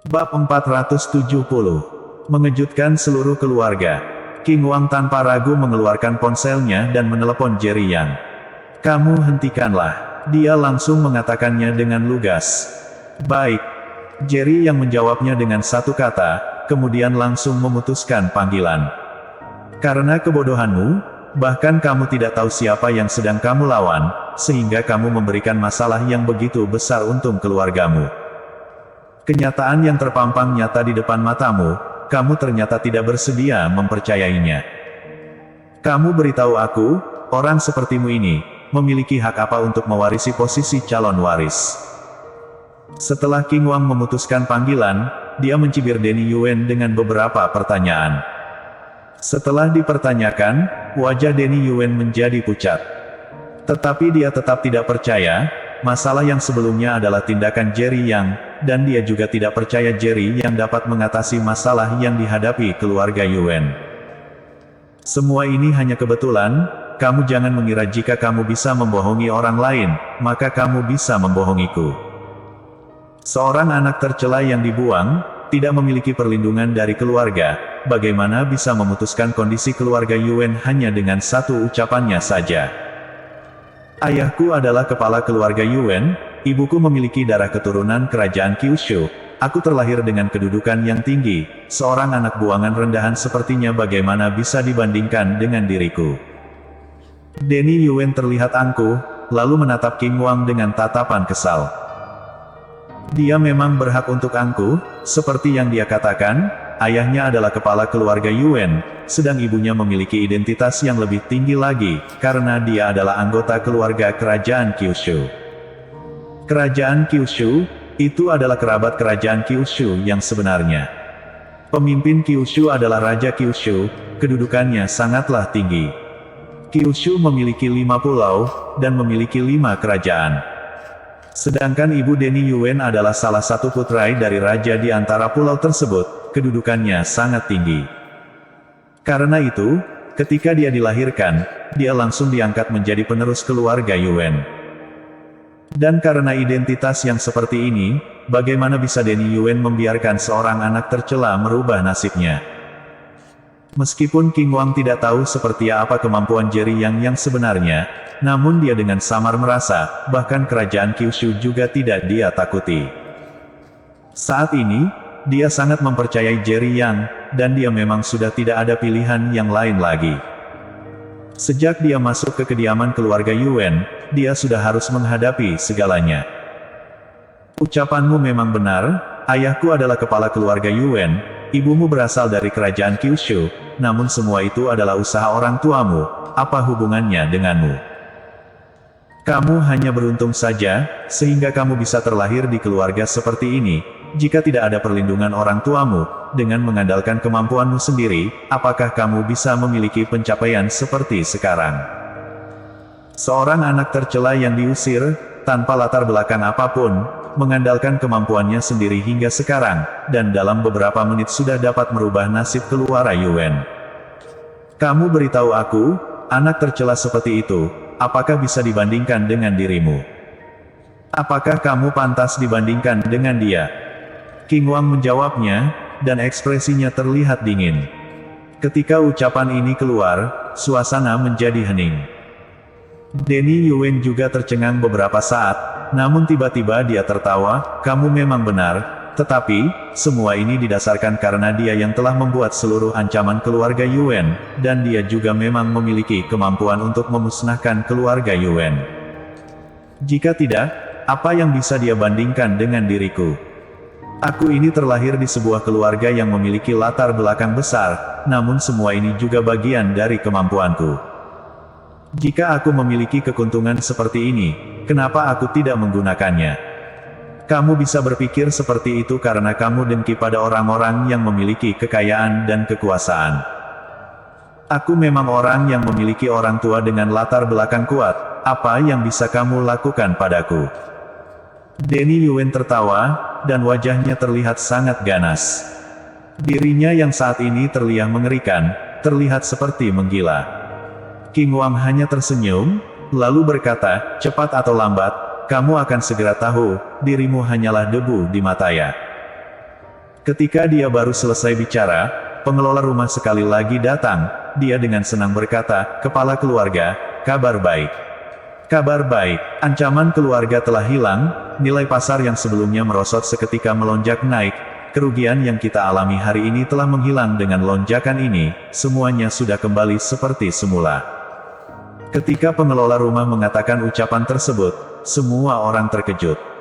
Bab 470. Mengejutkan seluruh keluarga. King Wang tanpa ragu mengeluarkan ponselnya dan menelepon Jerry Yang. "Kamu hentikanlah." Dia langsung mengatakannya dengan lugas. "Baik." Jerry Yang menjawabnya dengan satu kata, kemudian langsung memutuskan panggilan. "Karena kebodohanmu, bahkan kamu tidak tahu siapa yang sedang kamu lawan, sehingga kamu memberikan masalah yang begitu besar untuk keluargamu. Kenyataan yang terpampang nyata di depan matamu, kamu ternyata tidak bersedia mempercayainya. Kamu beritahu aku, orang sepertimu ini, memiliki hak apa untuk mewarisi posisi calon waris?" Setelah King Wang memutuskan panggilan, dia mencibir Denny Yuen dengan beberapa pertanyaan. Setelah dipertanyakan, wajah Denny Yuen menjadi pucat. Tetapi dia tetap tidak percaya. Masalah yang sebelumnya adalah tindakan Jerry Yang, dan dia juga tidak percaya Jerry Yang dapat mengatasi masalah yang dihadapi keluarga Yuen. "Semua ini hanya kebetulan. Kamu jangan mengira jika kamu bisa membohongi orang lain, maka kamu bisa membohongiku. Seorang anak tercela yang dibuang, tidak memiliki perlindungan dari keluarga. Bagaimana bisa memutuskan kondisi keluarga Yuen hanya dengan satu ucapannya saja? Ayahku adalah kepala keluarga Yuen, ibuku memiliki darah keturunan kerajaan Kyushu, aku terlahir dengan kedudukan yang tinggi, seorang anak buangan rendahan sepertinya bagaimana bisa dibandingkan dengan diriku?" Denny Yuen terlihat angkuh, lalu menatap King Wang dengan tatapan kesal. Dia memang berhak untuk angkuh, seperti yang dia katakan, ayahnya adalah kepala keluarga Yuen, sedang ibunya memiliki identitas yang lebih tinggi lagi, karena dia adalah anggota keluarga kerajaan Kyushu. Kerajaan Kyushu, itu adalah kerabat kerajaan Kyushu yang sebenarnya. Pemimpin Kyushu adalah Raja Kyushu, kedudukannya sangatlah tinggi. Kyushu memiliki 5 pulau, dan memiliki 5 kerajaan. Sedangkan ibu Denny Yuen adalah salah satu putrai dari raja di antara pulau tersebut, kedudukannya sangat tinggi. Karena itu, ketika dia dilahirkan, dia langsung diangkat menjadi penerus keluarga Yuen. Dan karena identitas yang seperti ini, bagaimana bisa Denny Yuen membiarkan seorang anak tercela merubah nasibnya? Meskipun King Wang tidak tahu seperti apa kemampuan Jerry yang sebenarnya, namun dia dengan samar merasa, bahkan kerajaan Kyushu juga tidak dia takuti. Saat ini, dia sangat mempercayai Jerry Yang, dan dia memang sudah tidak ada pilihan yang lain lagi. Sejak dia masuk ke kediaman keluarga Yuen, dia sudah harus menghadapi segalanya. "Ucapanmu memang benar, ayahku adalah kepala keluarga Yuen, ibumu berasal dari kerajaan Kyushu, namun semua itu adalah usaha orang tuamu, apa hubungannya denganmu? Kamu hanya beruntung saja, sehingga kamu bisa terlahir di keluarga seperti ini. Jika tidak ada perlindungan orang tuamu, dengan mengandalkan kemampuanmu sendiri, apakah kamu bisa memiliki pencapaian seperti sekarang?" Seorang anak tercela yang diusir, tanpa latar belakang apapun, mengandalkan kemampuannya sendiri hingga sekarang, dan dalam beberapa menit sudah dapat merubah nasib keluarga Yuen. "Kamu beritahu aku, anak tercela seperti itu, apakah bisa dibandingkan dengan dirimu? Apakah kamu pantas dibandingkan dengan dia?" King Wang menjawabnya, dan ekspresinya terlihat dingin. Ketika ucapan ini keluar, suasana menjadi hening. Denny Yuen juga tercengang beberapa saat, namun tiba-tiba dia tertawa, "Kamu memang benar, tetapi, semua ini didasarkan karena dia yang telah membuat seluruh ancaman keluarga Yuen, dan dia juga memang memiliki kemampuan untuk memusnahkan keluarga Yuen. Jika tidak, apa yang bisa dia bandingkan dengan diriku? Aku ini terlahir di sebuah keluarga yang memiliki latar belakang besar, namun semua ini juga bagian dari kemampuanku. Jika aku memiliki keuntungan seperti ini, kenapa aku tidak menggunakannya? Kamu bisa berpikir seperti itu karena kamu dengki pada orang-orang yang memiliki kekayaan dan kekuasaan. Aku memang orang yang memiliki orang tua dengan latar belakang kuat, apa yang bisa kamu lakukan padaku?" Denny Yuen tertawa, dan wajahnya terlihat sangat ganas. Dirinya yang saat ini terlihat mengerikan, terlihat seperti menggila. King Wang hanya tersenyum, lalu berkata, "Cepat atau lambat, kamu akan segera tahu, dirimu hanyalah debu di matanya." Ketika dia baru selesai bicara, pengelola rumah sekali lagi datang. Dia dengan senang berkata, "Kepala keluarga, kabar baik. Kabar baik, ancaman keluarga telah hilang, nilai pasar yang sebelumnya merosot seketika melonjak naik, kerugian yang kita alami hari ini telah menghilang dengan lonjakan ini, semuanya sudah kembali seperti semula." Ketika pengelola rumah mengatakan ucapan tersebut, semua orang terkejut.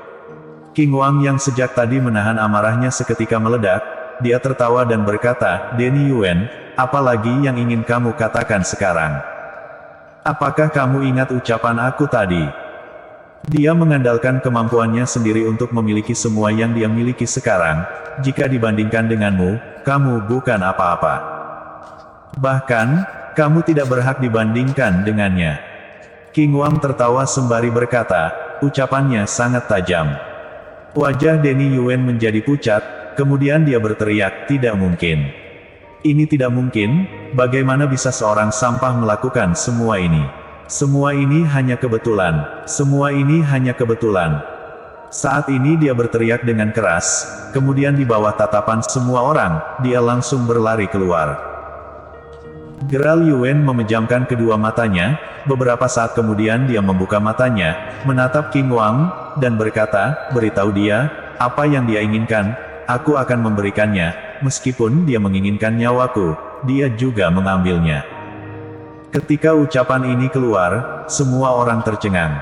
King Wang yang sejak tadi menahan amarahnya seketika meledak. Dia tertawa dan berkata, "Denny Yuan, apa lagi yang ingin kamu katakan sekarang? Apakah kamu ingat ucapan aku tadi?" Dia mengandalkan kemampuannya sendiri untuk memiliki semua yang dia miliki sekarang. Jika dibandingkan denganmu, kamu bukan apa-apa. Bahkan, kamu tidak berhak dibandingkan dengannya. King Wang tertawa sembari berkata, ucapannya sangat tajam. Wajah Denny Yuan menjadi pucat, kemudian dia berteriak, "Tidak mungkin. Ini tidak mungkin, bagaimana bisa seorang sampah melakukan semua ini? Semua ini hanya kebetulan. Semua ini hanya kebetulan." Saat ini dia berteriak dengan keras, kemudian di bawah tatapan semua orang, dia langsung berlari keluar. Geral Yuan memejamkan kedua matanya, beberapa saat kemudian dia membuka matanya, menatap King Wang, dan berkata, "Beritahu dia, apa yang dia inginkan, aku akan memberikannya, meskipun dia menginginkan nyawaku, dia juga mengambilnya." Ketika ucapan ini keluar, semua orang tercengang.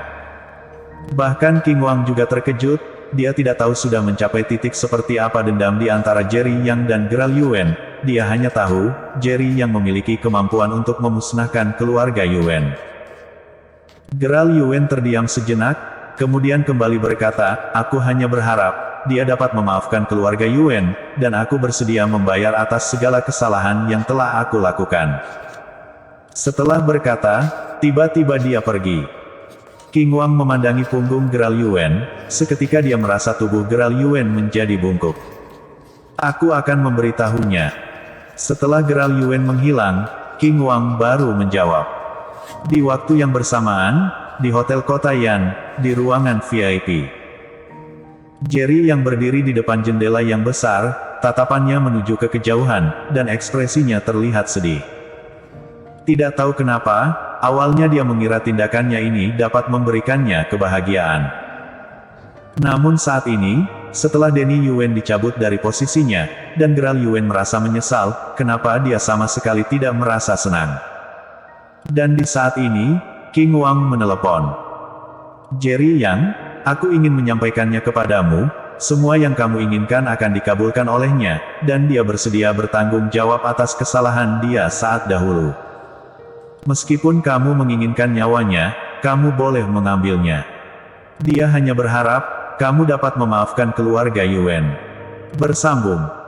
Bahkan King Wang juga terkejut, dia tidak tahu sudah mencapai titik seperti apa dendam di antara Jerry Yang dan Geral Yuan. Dia hanya tahu, Jerry Yang memiliki kemampuan untuk memusnahkan keluarga Yuan. Geral Yuan terdiam sejenak, kemudian kembali berkata, "Aku hanya berharap, dia dapat memaafkan keluarga Yuan, dan aku bersedia membayar atas segala kesalahan yang telah aku lakukan." Setelah berkata, tiba-tiba dia pergi. King Wang memandangi punggung Geral Yuan, seketika dia merasa tubuh Geral Yuan menjadi bungkuk. "Aku akan memberitahunya." Setelah Geral Yuan menghilang, King Wang baru menjawab. Di waktu yang bersamaan, di Hotel Kota Yan, di ruangan VIP. Jerry yang berdiri di depan jendela yang besar, tatapannya menuju ke kejauhan, dan ekspresinya terlihat sedih. Tidak tahu kenapa, awalnya dia mengira tindakannya ini dapat memberikannya kebahagiaan. Namun saat ini, setelah Denny Yuan dicabut dari posisinya, dan Geral Yuan merasa menyesal, kenapa dia sama sekali tidak merasa senang. Dan di saat ini, King Wang menelepon. "Jerry Yang, aku ingin menyampaikannya kepadamu, semua yang kamu inginkan akan dikabulkan olehnya, dan dia bersedia bertanggung jawab atas kesalahan dia saat dahulu. Meskipun kamu menginginkan nyawanya, kamu boleh mengambilnya. Dia hanya berharap, kamu dapat memaafkan keluarga Yuan." Bersambung.